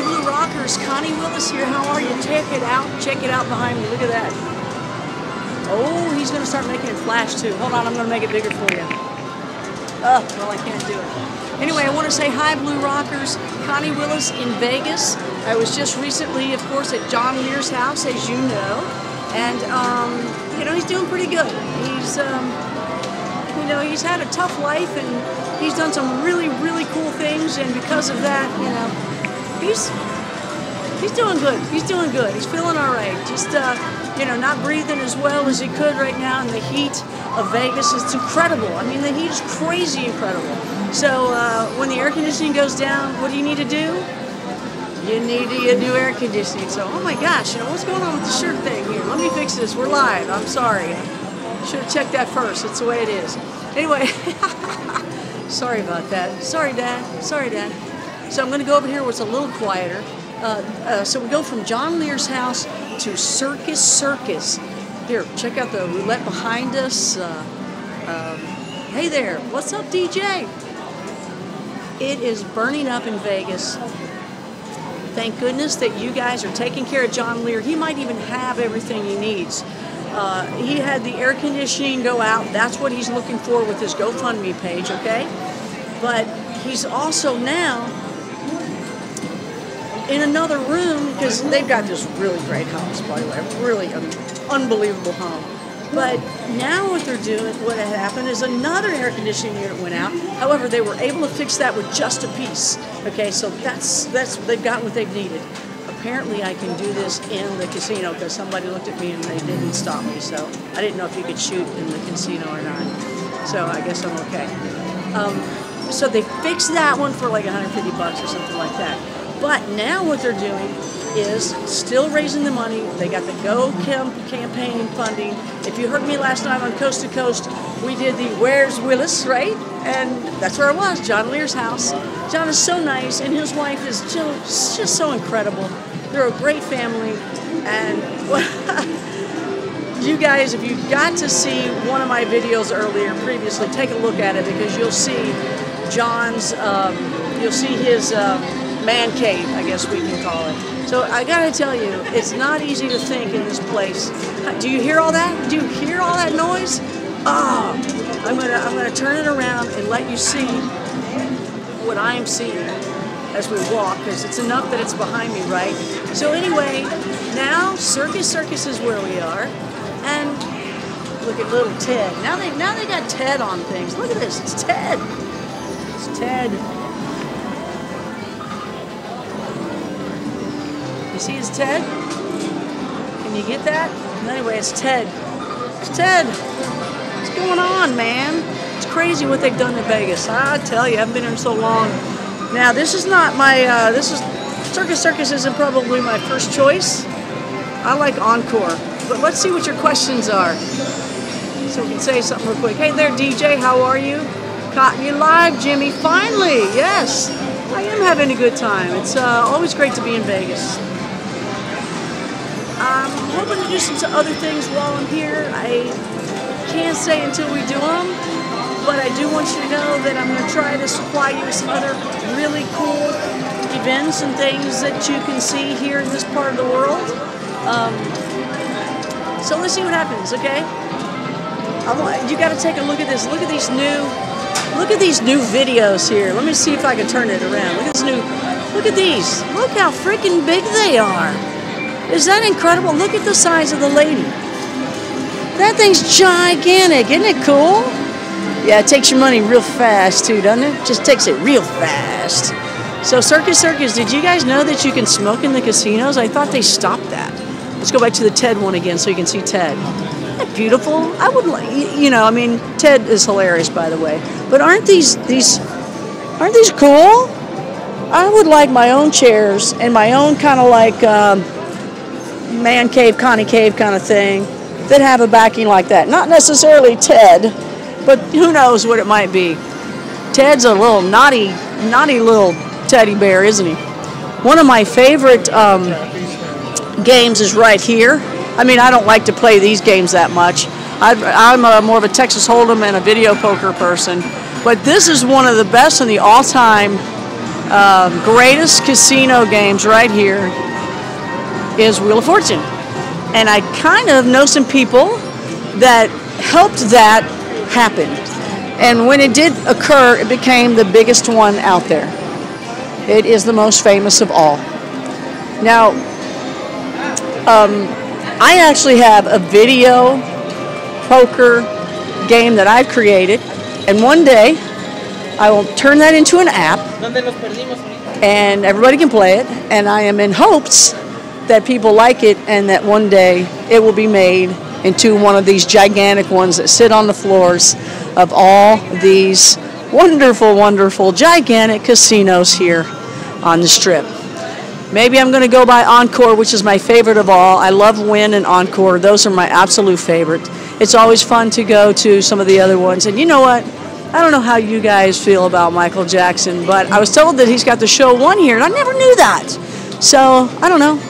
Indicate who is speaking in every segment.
Speaker 1: Hey Blue Rockers, Connie Willis here. How are you? Check it out. Check it out behind me. Look at that. Oh, he's going to start making it flash too. Hold on, I'm going to make it bigger for you. Oh, well, I can't do it. Anyway, I want to say hi, Blue Rockers. Connie Willis in Vegas. I was just recently, of course, at John Lear's house, as you know. And, you know, he's doing pretty good. He's, you know, he's had a tough life and he's done some really, really cool things. And because of that, you know, he's doing good. He's doing good. He's feeling all right. Just, you know, not breathing as well as he could right now in the heat of Vegas. It's incredible. I mean, the heat is crazy incredible. So when the air conditioning goes down, what do you need to do? You need to get new air conditioning. So, oh my gosh, you know, what's going on with the shirt thing here? Let me fix this. We're live. I'm sorry. Should have checked that first. It's the way it is. Anyway, sorry about that. Sorry, Dad. Sorry, Dad. So I'm going to go over here where it's a little quieter. So we go from John Lear's house to Circus Circus. Here, check out the roulette behind us. Hey there, what's up, DJ? It is burning up in Vegas. Thank goodness that you guys are taking care of John Lear. He might even have everything he needs. He had the air conditioning go out. That's what he's looking for with his GoFundMe page, okay? But he's also now in another room because they've got this really great house, by the way. Really unbelievable home. But now what they're doing, what had happened is another air conditioning unit went out. However, they were able to fix that with just a piece. Okay, so that's they've got what they've needed. Apparently, I can do this in the casino because somebody looked at me and they didn't stop me. So I didn't know if you could shoot in the casino or not. So I guess I'm okay. So they fixed that one for like $150 or something like that. But now what they're doing is still raising the money. They got the Go campaign funding. If you heard me last night on Coast to Coast, we did the Where's Willis, right? And that's where I was, John Lear's house. John is so nice, and his wife is just so incredible. They're a great family, and you guys, if you got to see one of my videos earlier, previously, take a look at it because you'll see John's, you'll see his man cave, I guess we can call it. So I gotta tell you, it's not easy to think in this place. Do you hear all that? Do you hear all that noise? Oh, I'm gonna turn it around and let you see what I am seeing as we walk, because it's enough that it's behind me, right? So anyway, now Circus Circus is where we are, and look at little Ted. Now they got Ted on things. Look at this. It's Ted. It's Ted. You see his Ted? Can you get that? Anyway, it's Ted. It's Ted. What's going on, man? It's crazy what they've done in Vegas. I tell you, I haven't been here so long. Now, this is not my, Circus Circus isn't probably my first choice. I like Encore. But let's see what your questions are. So we can say something real quick. Hey there, DJ, how are you? Caught you live, Jimmy. Finally, yes. I am having a good time. It's always great to be in Vegas. I'm hoping to do some other things while I'm here. I can't say until we do them, but I do want you to know that I'm going to try to supply you with some other really cool events and things that you can see here in this part of the world. So let's see what happens, okay? You got to take a look at this. Look at these new videos here. Let me see if I can turn it around. Look at these. Look how freaking big they are. Is that incredible? Look at the size of the lady. That thing's gigantic. Isn't it cool? Yeah, it takes your money real fast too, doesn't it? Just takes it real fast. So Circus Circus, did you guys know that you can smoke in the casinos? I thought they stopped that. Let's go back to the Ted one again so you can see Ted. Isn't that beautiful? I would like, you know, I mean, Ted is hilarious, by the way. But aren't these cool? I would like my own chairs and my own kind of like man cave, Connie cave kind of thing that have a backing like that. Not necessarily Ted, but who knows what it might be. Ted's a little naughty little teddy bear, isn't he? One of my favorite games is right here. I mean, I don't like to play these games that much. I'm more of a Texas Hold'em and a video poker person. But this is one of the best in the all-time greatest casino games right here is Wheel of Fortune. And I kind of know some people that helped that happen. And when it did occur, it became the biggest one out there. It is the most famous of all. Now, I actually have a video poker game that I've created, and one day I will turn that into an app, and everybody can play it, and I am in hopes that people like it, and that one day it will be made into one of these gigantic ones that sit on the floors of all these wonderful, wonderful, gigantic casinos here on the Strip. Maybe I'm going to go by Encore, which is my favorite of all. I love Wynn and Encore. Those are my absolute favorite. It's always fun to go to some of the other ones. And you know what? I don't know how you guys feel about Michael Jackson, but I was told that he's got the show one here, and I never knew that. So, I don't know.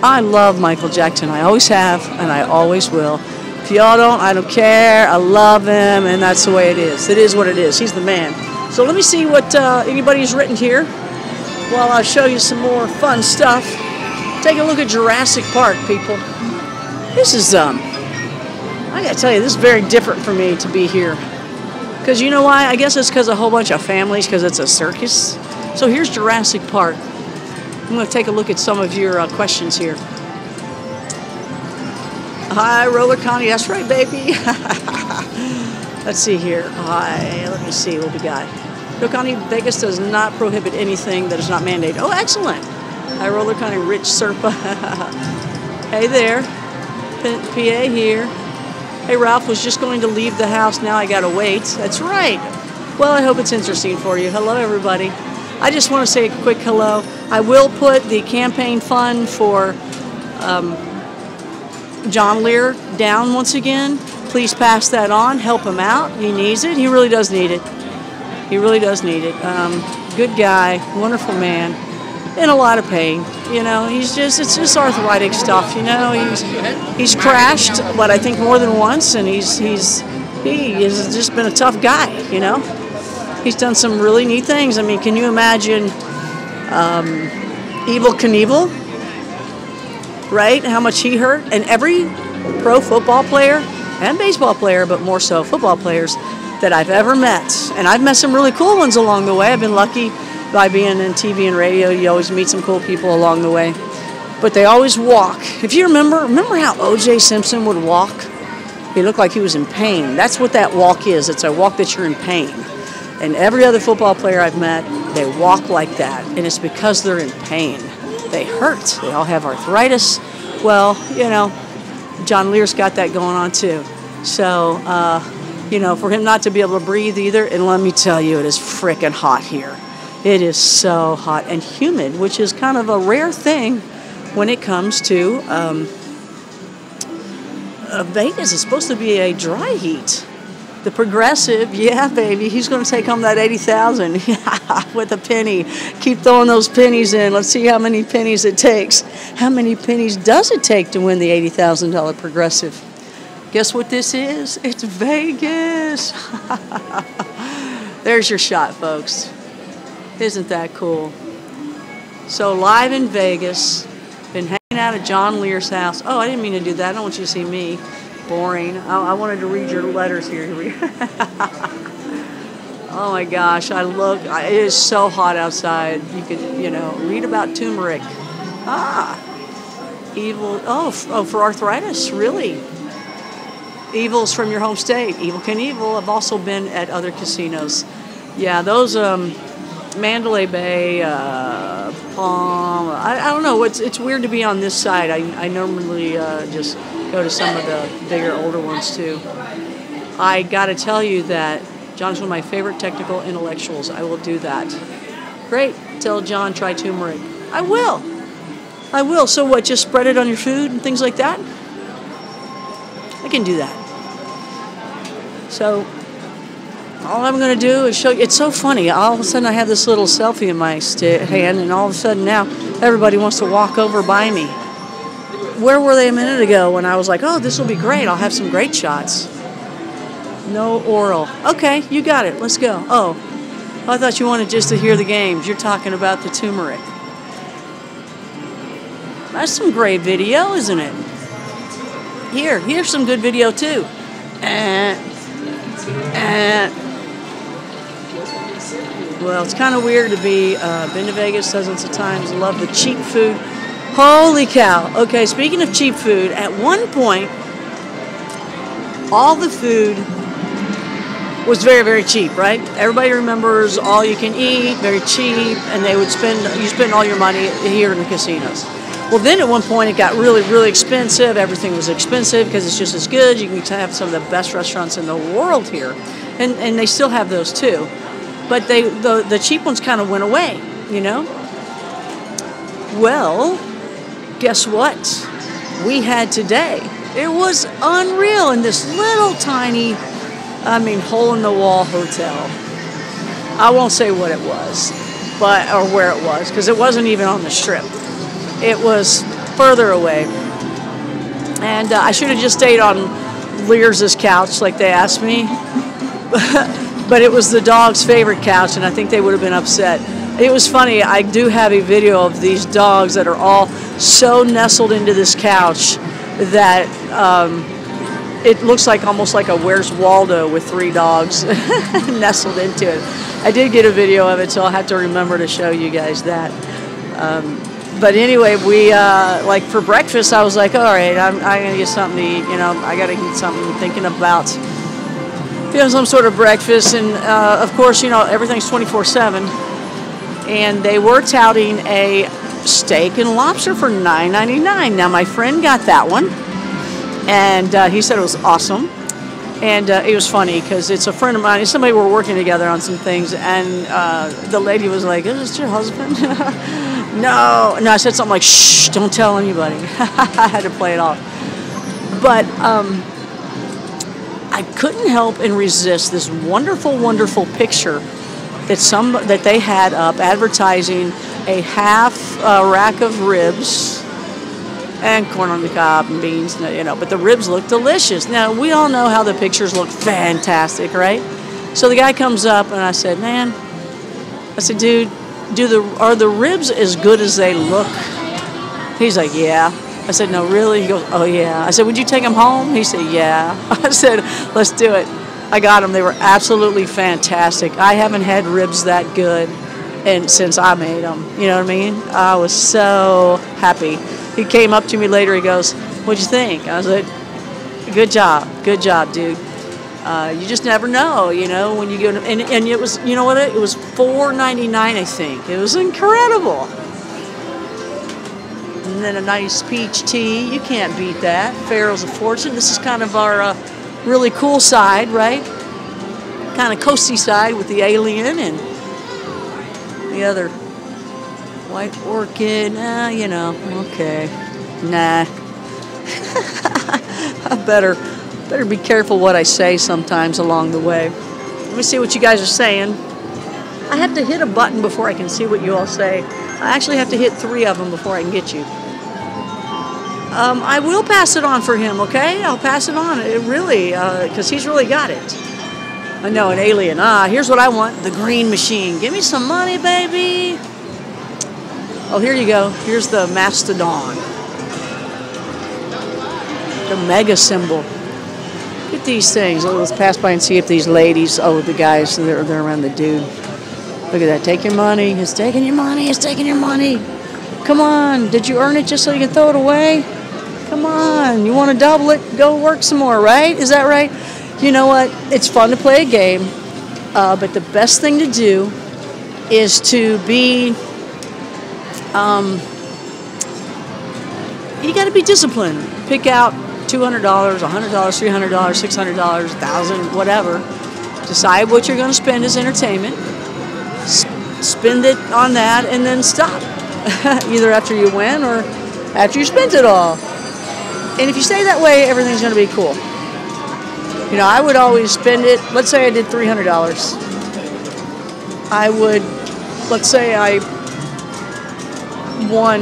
Speaker 1: I love Michael Jackson. I always have, and I always will. If y'all don't, I don't care. I love him, and that's the way it is. It is what it is. He's the man. So let me see what anybody's written here while I show you some more fun stuff. Take a look at Jurassic Park, people. This is, I gotta tell you, this is very different for me to be here. Because you know why? I guess it's because a whole bunch of families, because it's a circus. So here's Jurassic Park. I'm going to take a look at some of your questions here. Hi, Roller Connie. That's right, baby. Let's see here. Hi, let me see what we got. Roller Connie, Vegas does not prohibit anything that is not mandated. Oh, excellent. Hi, Roller Connie, Rich Serpa. Hey there. PA here. Hey, Ralph was just going to leave the house. Now I got to wait. That's right. Well, I hope it's interesting for you. Hello, everybody. I just want to say a quick hello. I will put the campaign fund for John Lear down once again. Please pass that on. Help him out. He needs it. He really does need it. He really does need it. Good guy, wonderful man, in a lot of pain. You know, it's just arthritic stuff. You know, he's crashed, but I think more than once, and he has just been a tough guy. You know. He's done some really neat things. I mean, can you imagine Evel Knievel, right? How much he hurt? And every pro football player and baseball player, but more so football players that I've ever met. And I've met some really cool ones along the way. I've been lucky by being in TV and radio. You always meet some cool people along the way. But they always walk. If you remember how O.J. Simpson would walk? He looked like he was in pain. That's what that walk is. It's a walk that you're in pain. And every other football player I've met, they walk like that. And it's because they're in pain. They hurt. They all have arthritis. Well, you know, John Lear's got that going on too. So, you know, for him not to be able to breathe either, and let me tell you, it is frickin' hot here. It is so hot and humid, which is kind of a rare thing when it comes to Vegas. It's supposed to be a dry heat. The Progressive, yeah, baby, he's going to take home that $80,000 with a penny. Keep throwing those pennies in. Let's see how many pennies it takes. How many pennies does it take to win the $80,000 Progressive? Guess what this is? It's Vegas. There's your shot, folks. Isn't that cool? So live in Vegas, been hanging out at John Lear's house. Oh, I didn't mean to do that. I don't want you to see me. Boring. I wanted to read your letters here. Oh my gosh, it is so hot outside. You could, you know, read about turmeric. Evil, for arthritis, really. Evil's from your home state. Evel Knievel. I've also been at other casinos. Yeah, those, Mandalay Bay, Palm, I don't know, it's weird to be on this side. I normally just go to some of the bigger, older ones too. I gotta tell you that John's one of my favorite technical intellectuals. I will do that. Great, tell John try turmeric. I will. So what, just spread it on your food and things like that? I can do that. So all I'm going to do is show you. It's so funny. All of a sudden I have this little selfie in my hand, and all of a sudden now everybody wants to walk over by me. Where were they a minute ago when I was like, oh, this will be great. I'll have some great shots. No oral. Okay, you got it. Let's go. Oh, I thought you wanted just to hear the games. You're talking about the turmeric. That's some great video, isn't it? Here's some good video too. Well, it's kind of weird to be been to Vegas dozens of times. Love the cheap food. Holy cow. Okay, speaking of cheap food, at one point, all the food was very, very cheap, right? Everybody remembers all you can eat, very cheap, and you spend all your money here in the casinos. Well, then at one point it got really, really expensive. Everything was expensive because it's just as good. You can have some of the best restaurants in the world here, and they still have those too. But the cheap ones kind of went away, you know? Well, guess what? We had today. It was unreal in this little tiny, hole-in-the-wall hotel. I won't say what it was, or where it was, because it wasn't even on the Strip. It was further away. And I should have just stayed on Lear's couch like they asked me. But it was the dog's favorite couch, and I think they would have been upset. It was funny. I do have a video of these dogs that are all so nestled into this couch that it looks like almost like a Where's Waldo with 3 dogs nestled into it. I did get a video of it, so I'll have to remember to show you guys that. But anyway, we like for breakfast, I was like, all right, I'm gonna get something to eat. You know, I gotta eat something. Thinking about some sort of breakfast, and of course, everything's 24/7. And they were touting a steak and lobster for $9.99. Now my friend got that one, and he said it was awesome. And it was funny because it's a friend of mine. It's somebody we're working together on some things, and the lady was like, "Is this your husband?" No, I said something like, "Shh, don't tell anybody." I had to play it off, but I couldn't help and resist this wonderful, wonderful picture that they had up advertising a half rack of ribs and corn on the cob and beans, but the ribs look delicious. Now, we all know how the pictures look fantastic, right? So the guy comes up, and I said, dude, are the ribs as good as they look? He's like, yeah. I said, no, really? He goes, oh, yeah. I said, would you take them home? He said, yeah. I said, let's do it. I got them. They were absolutely fantastic. I haven't had ribs that good since I made them. You know what I mean? I was so happy. He came up to me later. He goes, what'd you think? I was like, good job, dude. You just never know, when you go to, and it was, you know what? It was $4.99, I think. It was incredible. And then a nice peach tea. You can't beat that. Pharaoh's a fortune. This is kind of our really cool side, right? Kind of coasty side with the alien and the other white orchid. Okay. Nah. I better be careful what I say sometimes along the way. Let me see what you guys are saying. I have to hit a button before I can see what you all say. I actually have to hit 3 of them before I can get you. I will pass it on for him, okay? I'll pass it on. It really, because he's really got it. I know, an alien. Here's what I want. The green machine. Give me some money, baby. Oh, here you go. Here's the mastodon. The mega symbol. Look at these things. Let's pass by and see if these ladies, the guys, they're around the dude. Look at that. Take your money. It's taking your money. It's taking your money. Come on. Did you earn it just so you can throw it away? Come on. You want to double it? Go work some more, right? Is that right? You know what? It's fun to play a game, but the best thing to do is to be, you got to be disciplined. Pick out $200, $100, $300, $600, $1,000, whatever. Decide what you're going to spend as entertainment. Spend it on that and then stop. Either after you win or after you spent it all. And if you stay that way, everything's going to be cool. I would always spend it. Let's say I did $300. I would, let's say I won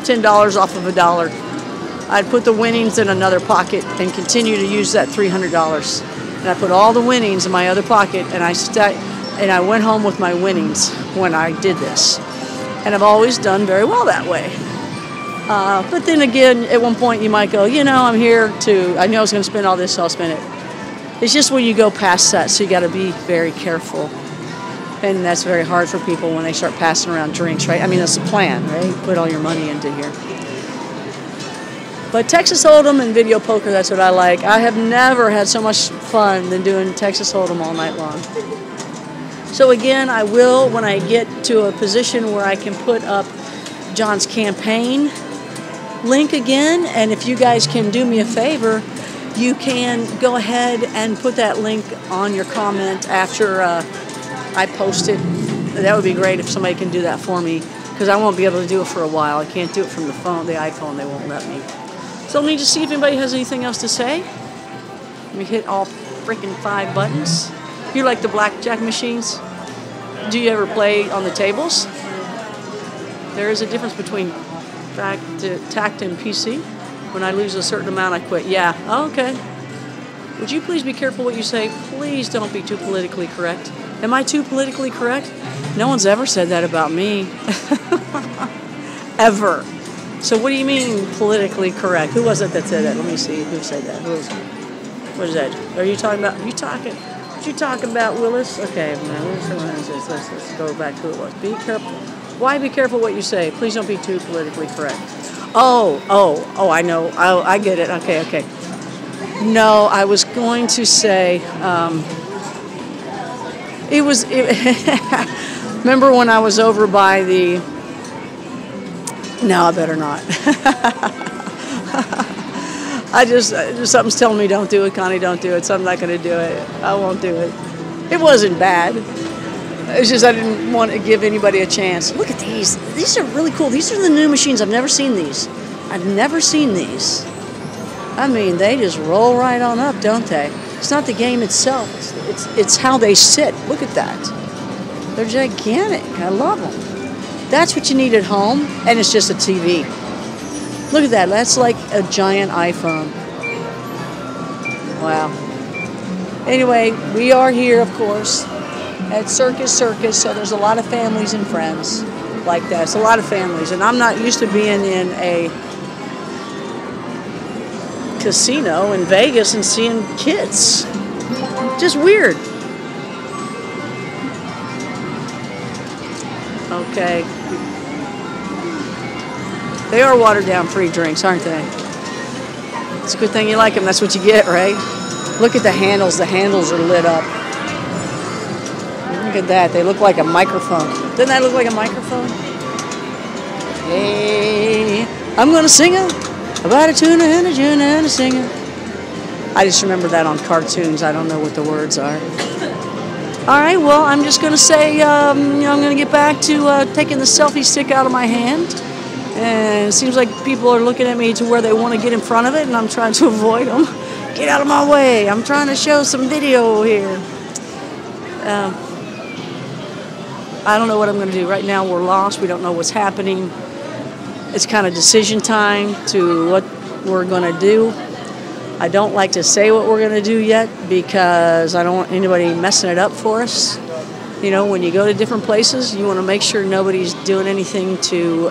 Speaker 1: $10 off of $1. I'd put the winnings in another pocket and continue to use that $300. And I put all the winnings in my other pocket, and I and I went home with my winnings when I did this. And I've always done very well that way. But then again, at one point you might go, you know, I'm here to, I knew I was going to spend all this, so I'll spend it. It's just when you go past that, so you got to be very careful. And that's very hard for people when they start passing around drinks, right? I mean, that's the plan, right? Put all your money into here. But Texas Hold'em and video poker, that's what I like. I have never had so much fun than doing Texas Hold'em all night long. So again, I will, when I get to a position where I can put up John's campaign link again, and if you guys can do me a favor, you can go ahead and put that link on your comment after I post it. That would be great if somebody can do that for me, because I won't be able to do it for a while. I can't do it from the phone, the iPhone, they won't let me. So I'll need to see if anybody has anything else to say. Let me hit all freaking 5 buttons. You like the blackjack machines? Do you ever play on the tables? There is a difference between tact and PC. When I lose a certain amount, I quit. Yeah, okay. Would you please be careful what you say? Please don't be too politically correct. Am I too politically correct? No one's ever said that about me. Ever. So what do you mean politically correct? Who was it that said that? Let me see. Who said that? What is that? Are you talking about? What you talking about, Willis? Okay, let's go back to who it was. Be careful. Why be careful what you say? Please don't be too politically correct. Oh, I know. I get it. Okay. No, I was going to say, remember when I was over by the, no, I better not. Something's telling me don't do it, Connie, don't do it, so I'm not going to do it. I won't do it. It wasn't bad. It's just I didn't want to give anybody a chance. Look at these. These are really cool. These are the new machines. I've never seen these. I've never seen these. I mean, they just roll right on up, don't they? It's not the game itself. It's how they sit. Look at that. They're gigantic. I love them. That's what you need at home, and it's just a TV. Look at that. That's like a giant iPhone. Wow. Anyway, we are here, of course, at Circus Circus, so there's a lot of families and friends like that. It's a lot of families, and I'm not used to being in a casino in Vegas and seeing kids. Just weird. Okay. They are watered down free drinks, aren't they? It's a good thing you like them. That's what you get, right? Look at the handles. The handles are lit up. Look at that. They look like a microphone. Doesn't that look like a microphone? Hey, I'm going to sing about a tuna and a June and a singer. I just remember that on cartoons. I don't know what the words are. All right, well, I'm just going to say, I'm going to get back to taking the selfie stick out of my hand. And it seems like people are looking at me to where they want to get in front of it, and I'm trying to avoid them. Get out of my way. I'm trying to show some video here. I don't know what I'm going to do. Right now, we're lost. We don't know what's happening. It's kind of decision time to what we're going to do. I don't like to say what we're going to do yet because I don't want anybody messing it up for us. You know, when you go to different places, you want to make sure nobody's doing anything to...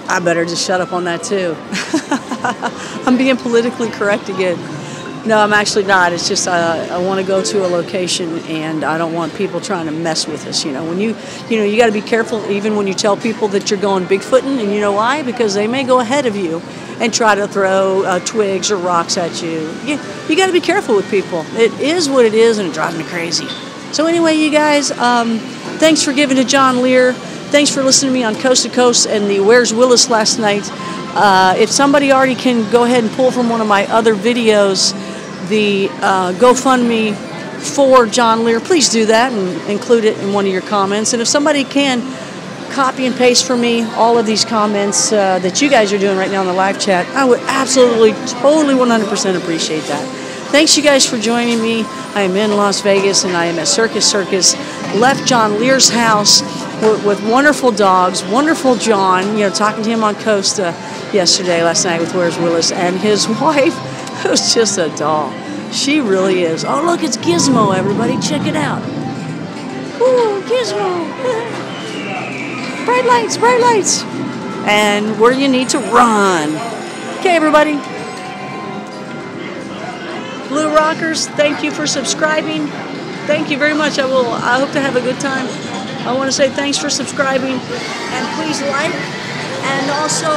Speaker 1: I better just shut up on that too. I'm being politically correct again. No, I'm actually not. It's just I want to go to a location, and I don't want people trying to mess with us. You know, when you got to be careful even when you tell people that you're going Bigfooting, and you know why? Because they may go ahead of you and try to throw twigs or rocks at you. You got to be careful with people. It is what it is, and it drives me crazy. So anyway, you guys, thanks for giving to John Lear. Thanks for listening to me on Coast to Coast and the Where's Willis last night. If somebody already can go ahead and pull from one of my other videos the GoFundMe for John Lear, please do that and include it in one of your comments. And if somebody can copy and paste for me all of these comments that you guys are doing right now in the live chat, I would absolutely, totally 100% appreciate that. Thanks you guys for joining me. I am in Las Vegas and I am at Circus Circus. Left John Lear's house with wonderful dogs, wonderful John, talking to him on Costa last night with Where's Willis, and his wife, who's just a doll. She really is. Oh, look, it's Gizmo, everybody. Check it out. Ooh, Gizmo. Bright lights, bright lights. And where you need to run. Okay, everybody. Blue Rockers, thank you for subscribing. Thank you very much. I hope to have a good time. I want to say thanks for subscribing. And please like. And also,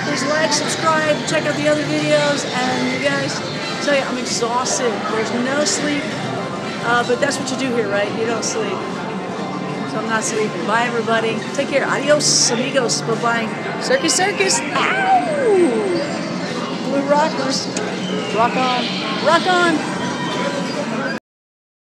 Speaker 1: please like, subscribe, check out the other videos. And you guys, I tell you, I'm exhausted. There's no sleep. But that's what you do here, right? You don't sleep. So I'm not sleeping. Bye, everybody. Take care. Adios, amigos. Bye-bye. Circus Circus. Ow! Blue Rockers. Rock on. Rock on.